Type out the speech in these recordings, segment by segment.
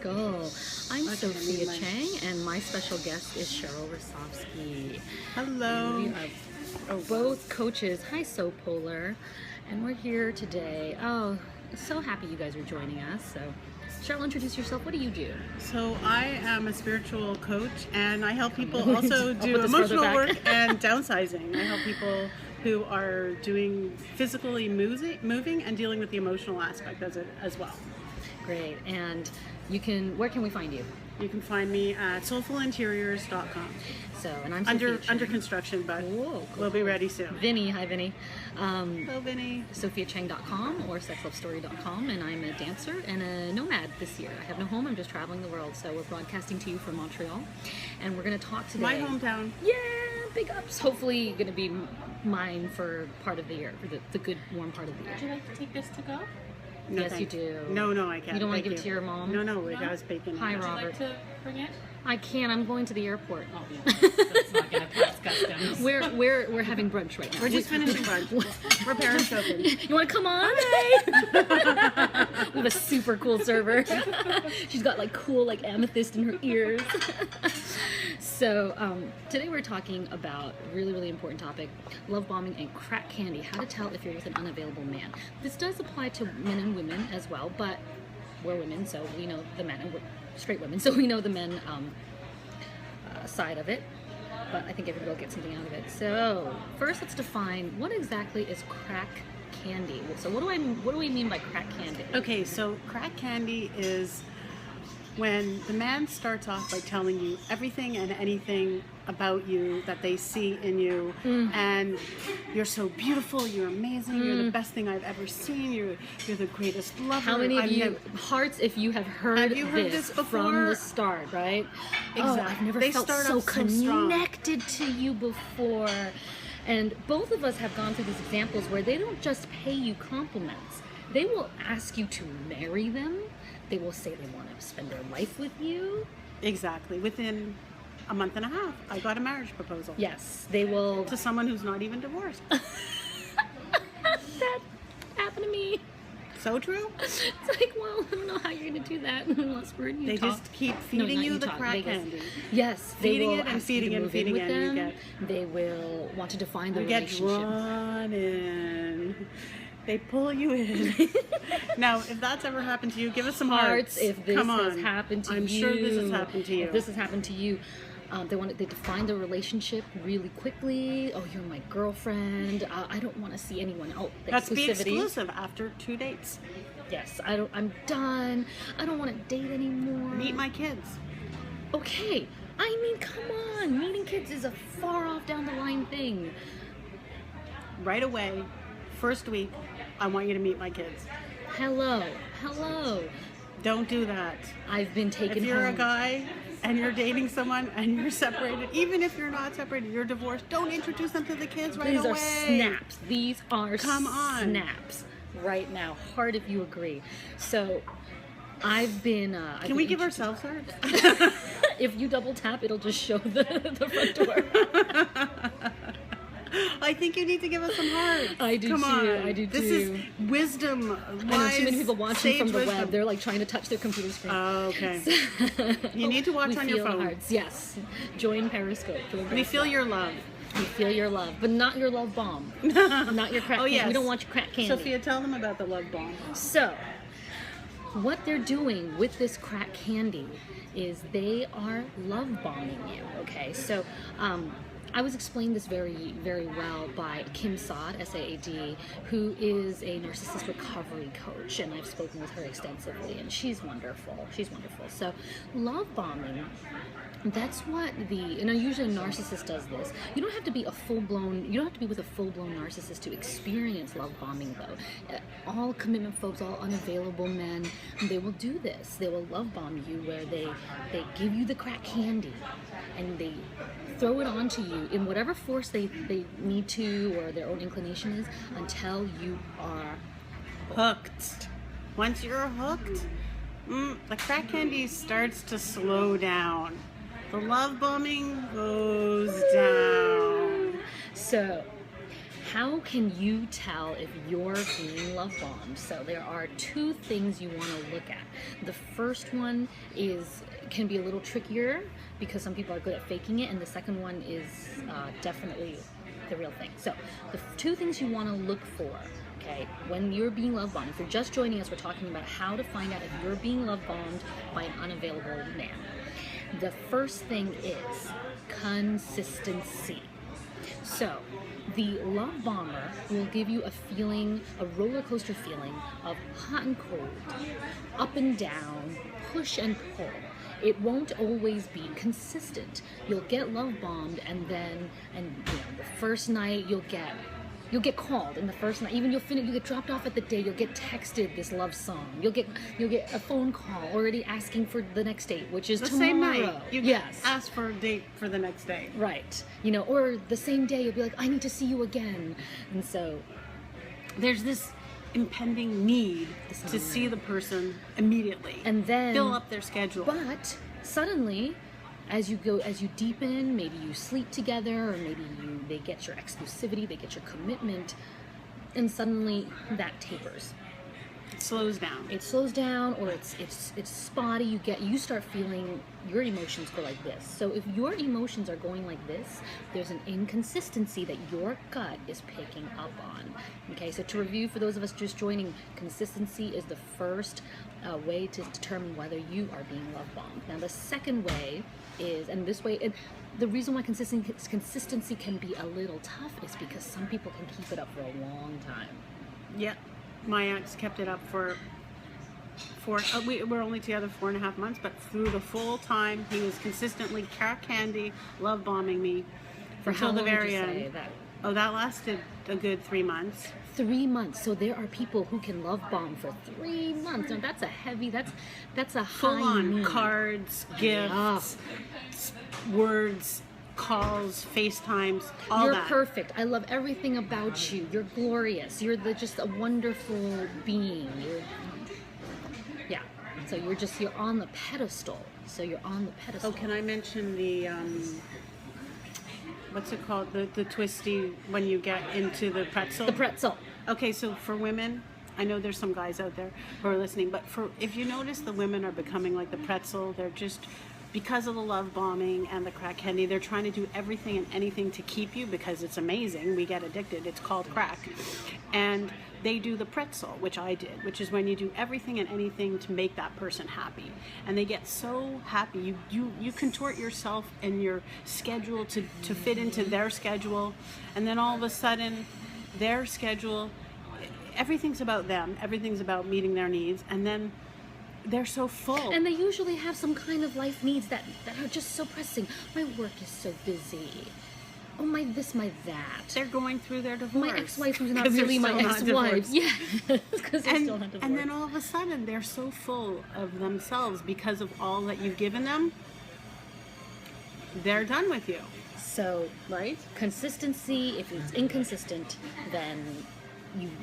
go. I'm Sophia Chang, and my special guest is Cheryl Rasovsky. Hello. We are both coaches. Hi, So Polar. And we're here today. Oh, so happy you guys are joining us. So, Cheryl, introduce yourself. What do you do? So I am a spiritual coach, and I help people also do emotional work and downsizing. I help people who are doing physically moving and dealing with the emotional aspect of it as well. Great. And where can we find you? You can find me at soulfulinteriors.com. So, and I'm under construction, but we'll be ready soon. Vinny, hi Vinny. Hello, Vinny. SophiaChang.com or SexLoveStory.com, and I'm a dancer and a nomad this year. I have no home. I'm just traveling the world. So we're broadcasting to you from Montreal, and we're going to talk today. My hometown. Yeah, big ups. Hopefully, going to be mine for part of the year, for the good warm part of the year. Would you like to take this to go? No, yes, thanks. you do. No, I can't. You don't want Thank to give it to your mom? No, I was baking. Hi, Would you Robert. like to bring it? I can't. I'm going to the airport. Oh, yeah. That's not going to pass customs. We're having brunch right now. We're just finishing brunch. We're parents open. You want to come on? We have a super cool server. She's got like cool like amethyst in her ears. So today we're talking about a really, really important topic: love bombing and crack candy. How to tell if you're with an unavailable man. This does apply to men and women as well, but we're women, so we know the men, and we're straight women, so we know the men side of it. But I think everybody will get something out of it. So first, let's define what exactly is crack candy. So what do we mean by crack candy? Okay, so crack candy is when the man starts off by telling you everything and anything about you that they see in you, and you're so beautiful, you're amazing, you're the best thing I've ever seen, you're the greatest lover. How many of you hearts if you have heard this from the start, right? Exactly. Oh, I've never felt so connected to you before. And both of us have gone through these examples where they don't just pay you compliments. They will ask you to marry them. They will say they want to spend their life with you. Exactly. Within a month and a half, I got a marriage proposal. Yes, they will. To someone who's not even divorced. That happened to me. So true. It's like, well, I don't know how you're going to do that unless we're in Utah. They just keep feeding you the crack candy. Yes, feeding it and feeding it and feeding it. And you get. They will want to define the relationship. You get drawn in. They pull you in. Now, if that's ever happened to you, give us some hearts. If this has happened to you. I'm sure this has happened to you. If this has happened to you, they define the relationship really quickly. Oh, you're my girlfriend. I don't want to see anyone else. Let's be exclusive after 2 dates. Yes, I'm done. I don't want to date anymore. Meet my kids. Okay. I mean, come on. Meeting kids is a far off down the line thing. Right away, first week, I want you to meet my kids. Hello. Don't do that. I've been taken home. If you're a guy and you're dating someone and you're separated, even if you're not separated, you're divorced, don't introduce them to the kids right away. These are snaps. These are snaps right now. Hard if you agree. So I've been... Can we give ourselves hearts? If you double tap, it'll just show the front door. I think you need to give us some hearts. I do Come too. on. I do too. This is wisdom. I know too many people watching from the web. They're like trying to touch their computer screen. Oh, okay. You need to watch on your phone. Hearts. Yes. Join Periscope. We feel your love. We feel your love, but not your love bomb. Not your crack candy. Yes. We don't want your crack candy. Sophia, tell them about the love bomb. So, what they're doing with this crack candy is they are love bombing you. Okay, so I was explained this very, very well by Kim Saad, S-A-A-D, who is a narcissist recovery coach, and I've spoken with her extensively, and she's wonderful. So, love bombing, that's what usually a narcissist does this. You don't have to be with a full-blown narcissist to experience love bombing, though. All commitment folks, all unavailable men, they will do this. They will love bomb you where they give you the crack candy, and they throw it onto you in whatever force they need to or their own inclination is until you are hooked. Once you're hooked, the crack candy starts to slow down. The love bombing goes down. So How can you tell if you're being love bombed? So there are two things you want to look at. The first one can be a little trickier because some people are good at faking it, and the second one is definitely the real thing. So the two things you want to look for, okay, when you're being love bombed. If you're just joining us, we're talking about how to find out if you're being love bombed by an unavailable man. The first thing is consistency. So the love bomber will give you a feeling, a roller coaster feeling of hot and cold, up and down, push and pull. It won't always be consistent. You'll get love bombed, and the first night you'll get called in the first night. Even you'll get dropped off at the day. You'll get texted this love song. You'll get a phone call already asking for the next date, which is The tomorrow. same night, you yes. ask for a date for the next day. Right. Or the same day you'll be like, I need to see you again. And so There's this impending need to see the person immediately and then fill up their schedule. But suddenly, as you deepen, maybe you sleep together, or maybe they get your exclusivity, they get your commitment, and suddenly that tapers. It slows down. It slows down, or it's spotty. You start feeling your emotions go like this. So if your emotions are going like this, there's an inconsistency that your gut is picking up on. Okay, so to review for those of us just joining, consistency is the first way to determine whether you are being love bombed. Now the second way is, and the reason why consistency can be a little tough is because some people can keep it up for a long time. Yeah, my ex kept it up for we were only together 4.5 months, but through the full time he was consistently crack candy, love bombing me For how until the long very would you end. say that? Oh, that lasted a good 3 months. 3 months. So there are people who can love bomb for 3 months. Now that's that's a Full high on need. cards, gifts, words, calls, FaceTimes, all You're that. perfect. I love everything about you. You're glorious. You're just a wonderful being. Yeah. So you're on the pedestal. So you're on the pedestal. Oh, can I mention the what's it called? The twisty when you get into the pretzel. The pretzel. Okay, so for women, I know there's some guys out there who are listening, but if you notice the women are becoming like the pretzel, they're just, because of the love bombing and the crack candy, they're trying to do everything and anything to keep you because it's amazing. We get addicted. It's called crack. And they do the pretzel, which I did, which is when you do everything and anything to make that person happy. And they get so happy. You contort yourself and your schedule to fit into their schedule. And then all of a sudden, their schedule, everything's about them. Everything's about meeting their needs. And then they're so full. And they usually have some kind of life needs that are just so pressing. My work is so busy. Oh, my this, my that. They're going through their divorce. My ex-wife who's not 'Cause they're really my still not ex-wife. divorced. Yeah, because they're still not divorced. And then all of a sudden, they're so full of themselves because of all that you've given them. They're done with you. So, Right? consistency, if it's inconsistent, then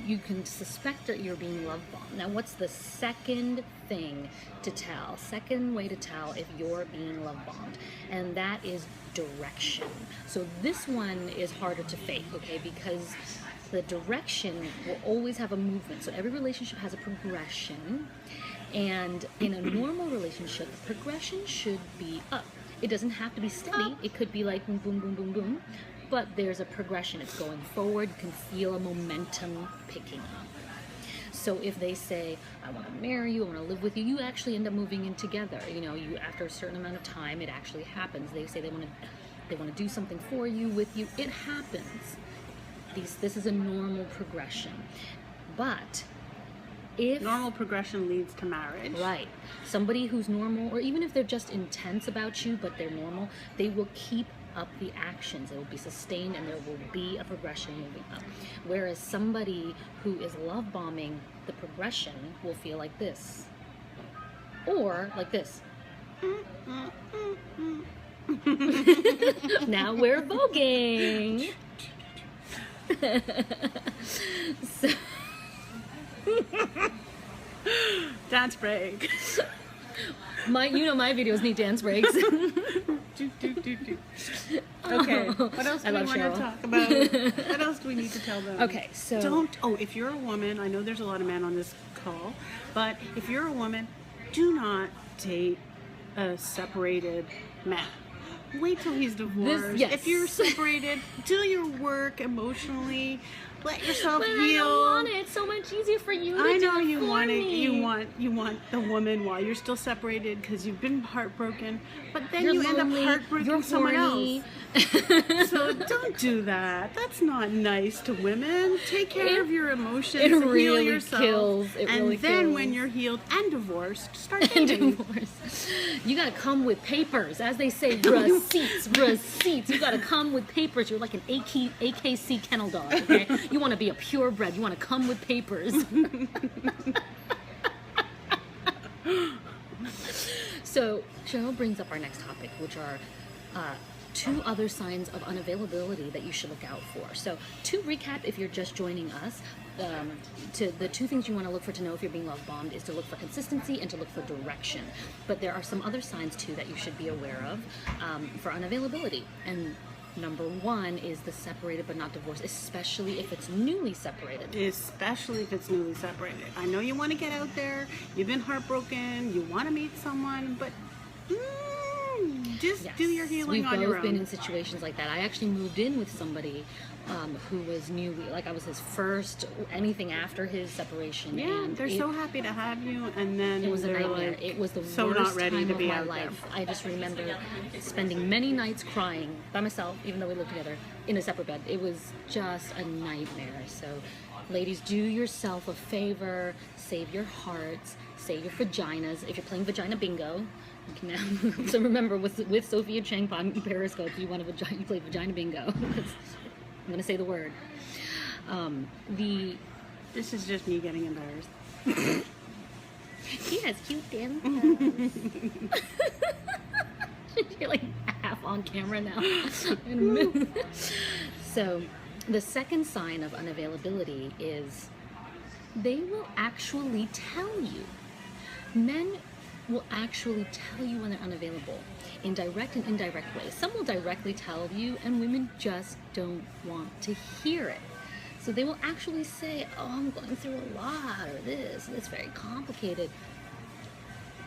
you can suspect that you're being love bombed. Now, what's the second thing to tell? Second way to tell if you're being love bombed, and that is direction. So this one is harder to fake, okay? Because the direction will always have a movement. So every relationship has a progression, and in a normal relationship, the progression should be up. It doesn't have to be steady. It could be like boom, boom, boom, boom, boom. But there's a progression. It's going forward. You can feel a momentum picking up. So if they say, I want to marry you, I want to live with you, you actually end up moving in together. You after a certain amount of time, it actually happens. They say they want to do something for you, with you. It happens. This is a normal progression. But if Normal progression leads to marriage. right, somebody who's normal, or even if they're just intense about you, but they're normal, they will keep up the actions. It will be sustained, and there will be a progression moving up. Whereas somebody who is love bombing, the progression will feel like this, or like this. Now we're voguing. Dance break. My videos need dance breaks. Okay, what else do I we love want to Cheryl. talk about? What else do we need to tell them? Okay, so If you're a woman, I know there's a lot of men on this call, but if you're a woman, do not date a separated man. Wait till he's divorced. Yes. If you're separated, do your work emotionally. Let yourself but heal. I don't want it. It's so much easier for you to I know do it you for want it. me. You want the woman while you're still separated because you've been heartbroken, but then You're you end lonely, up heartbreaking you're someone horny. else. So don't do that. That's not nice to women. Take care of your emotions. It and heal really yourself. kills. It and really then kills. when you're healed and divorced, start And dating. divorce. You gotta come with papers, as they say, receipts, receipts. You gotta come with papers. You're like an AKC kennel dog, okay? You wanna be a purebred. You wanna come with papers. So Cheryl brings up our next topic, which are 2 other signs of unavailability that you should look out for. So to recap, if you're just joining us, to the 2 things you want to look for to know if you're being love bombed is to look for consistency and to look for direction. But there are some other signs too that you should be aware of for unavailability. And number 1 is the separated but not divorced, especially if it's newly separated. Especially if it's newly separated. I know you want to get out there. You've been heartbroken. You want to meet someone, but just Yes. do your healing We've on your both been own. in situations like that. I actually moved in with somebody who was newly, like I was his first, anything after his separation. Yeah, and they're so happy to have you, and then it was a they're nightmare. like, It was the so worst not ready time to of be my out there. life. I just remember spending many nights crying by myself, even though we lived together in a separate bed. It was just a nightmare. So, ladies, do yourself a favor. Save your hearts. Save your vaginas. If you're playing vagina bingo, you can now. So remember, with Sophia Chang on Periscope, you play vagina bingo. I'm gonna say the word. This is just me getting embarrassed. She has cute dimples. You're like half on camera now. So, the second sign of unavailability is they will actually tell you. Men will actually tell you when they're unavailable in direct and indirect ways. Some will directly tell you, and women just don't want to hear it. So they will actually say, oh, I'm going through a lot, or this, it's very complicated.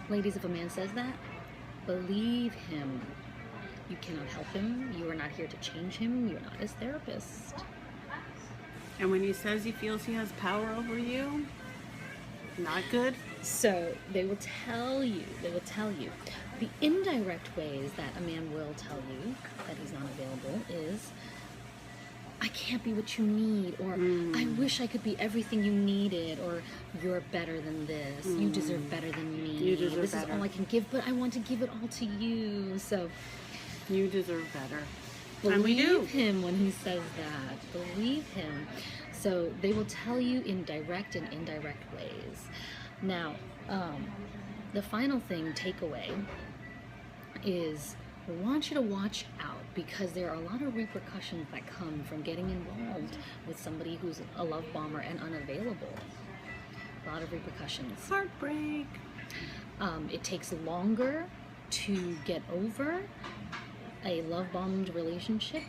Ladies, if a man says that, believe him. You cannot help him. You are not here to change him. You're not his therapist. And when he says he feels he has power over you, not good. So they will tell you, the indirect ways that a man will tell you that he's not available is, I can't be what you need, or I wish I could be everything you needed, or you're better than this, you deserve better than me, You deserve this better. is all I can give, but I want to give it all to you. So You deserve better. And we do. believe him when he says that. Believe him. So they will tell you in direct and indirect ways. Now, the final thing, takeaway, is I want you to watch out, because there are a lot of repercussions that come from getting involved with somebody who's a love bomber and unavailable. A lot of repercussions. Heartbreak. It takes longer to get over a love bombed relationship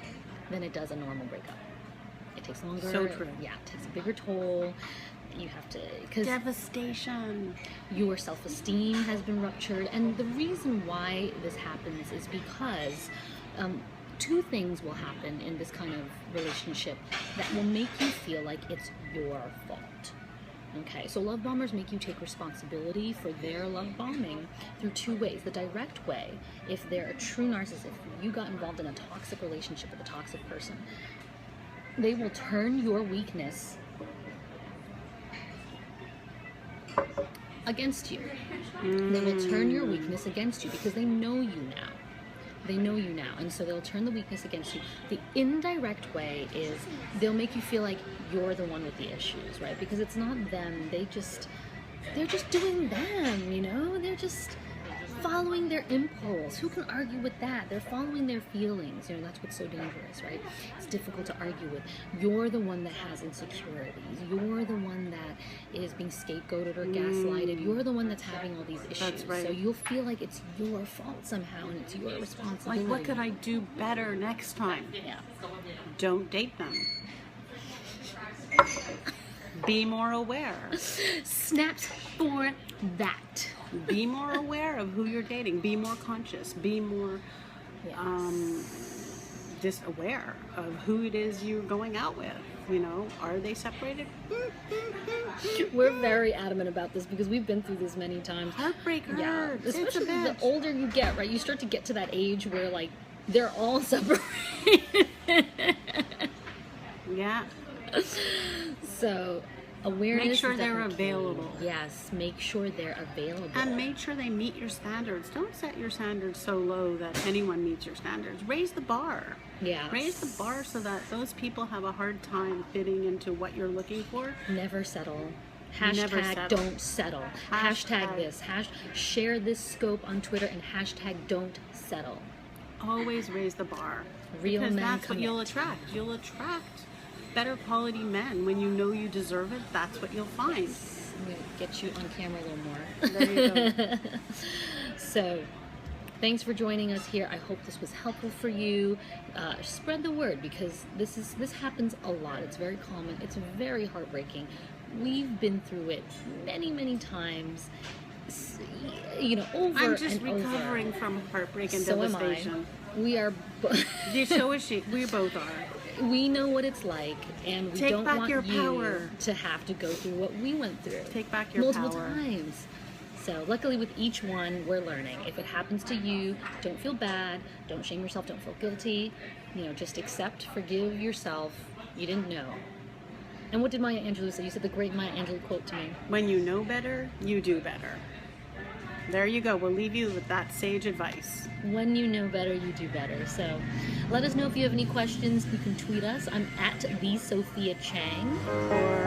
than it does a normal breakup. It takes longer. So true. Yeah, it takes a bigger toll. You have to, because Devastation. your self-esteem has been ruptured, and the reason why this happens is because 2 things will happen in this kind of relationship that will make you feel like it's your fault. Okay, so love bombers make you take responsibility for their love bombing through 2 ways. The direct way, if they're a true narcissist, if you got involved in a toxic relationship with a toxic person, they will turn your weakness against you. They will turn your weakness against you because they know you now. They know you now, and so they'll turn the weakness against you. The indirect way is they'll make you feel like you're the one with the issues, right? Because it's not them. They're just doing them, you know? They're just following their impulse. Who can argue with that? They're following their feelings. You know, that's what's so dangerous, right? It's difficult to argue with. You're the one that has insecurities. You're the one that is being scapegoated or gaslighted. You're the one that's having all these issues. That's right. So you'll feel like it's your fault somehow, and it's your responsibility. Like, what could I do better next time? Yeah. Don't date them. Be more aware. Snaps for that. Be more aware of who you're dating. Be more conscious. Be more just aware of who it is you're going out with. You know, are they separated? We're very adamant about this because we've been through this many times. Heartbreak hurts. It's a Especially the bitch. older you get, right? You start to get to that age where, like, they're all separated. Yeah. So, awareness. Make sure is they're definitely key. available. Yes, make sure they're available. And make sure they meet your standards. Don't set your standards so low that anyone meets your standards. Raise the bar. Yeah. Raise the bar so that those people have a hard time fitting into what you're looking for. Never settle. Never Hashtag settle. don't settle. Hashtag- Hashtag this. Share this scope on Twitter and hashtag don't settle. Always raise the bar. Real because men that's what commit. you'll attract. You'll attract better quality men. When you know you deserve it, that's what you'll find. I'm going to get you on camera a little more. There you go. So, thanks for joining us here. I hope this was helpful for you. Spread the word because this happens a lot. It's very common. It's very heartbreaking. We've been through it many, many times. You know, over I'm just and over. recovering from heartbreak and So am I. devastation. We are. So is she. We both are. We know what it's like, and we Take don't back want your you power. to have to go through what we went through. Take back your multiple power. times. So luckily with each one, we're learning. If it happens to you, don't feel bad. Don't shame yourself. Don't feel guilty. You know, just accept, forgive yourself. You didn't know. And what did Maya Angelou say? You said the great Maya Angelou quote to me. When you know better, you do better. There you go. We'll leave you with that sage advice. When you know better, you do better. So let us know if you have any questions. You can tweet us. I'm at the Sophia Chang. Or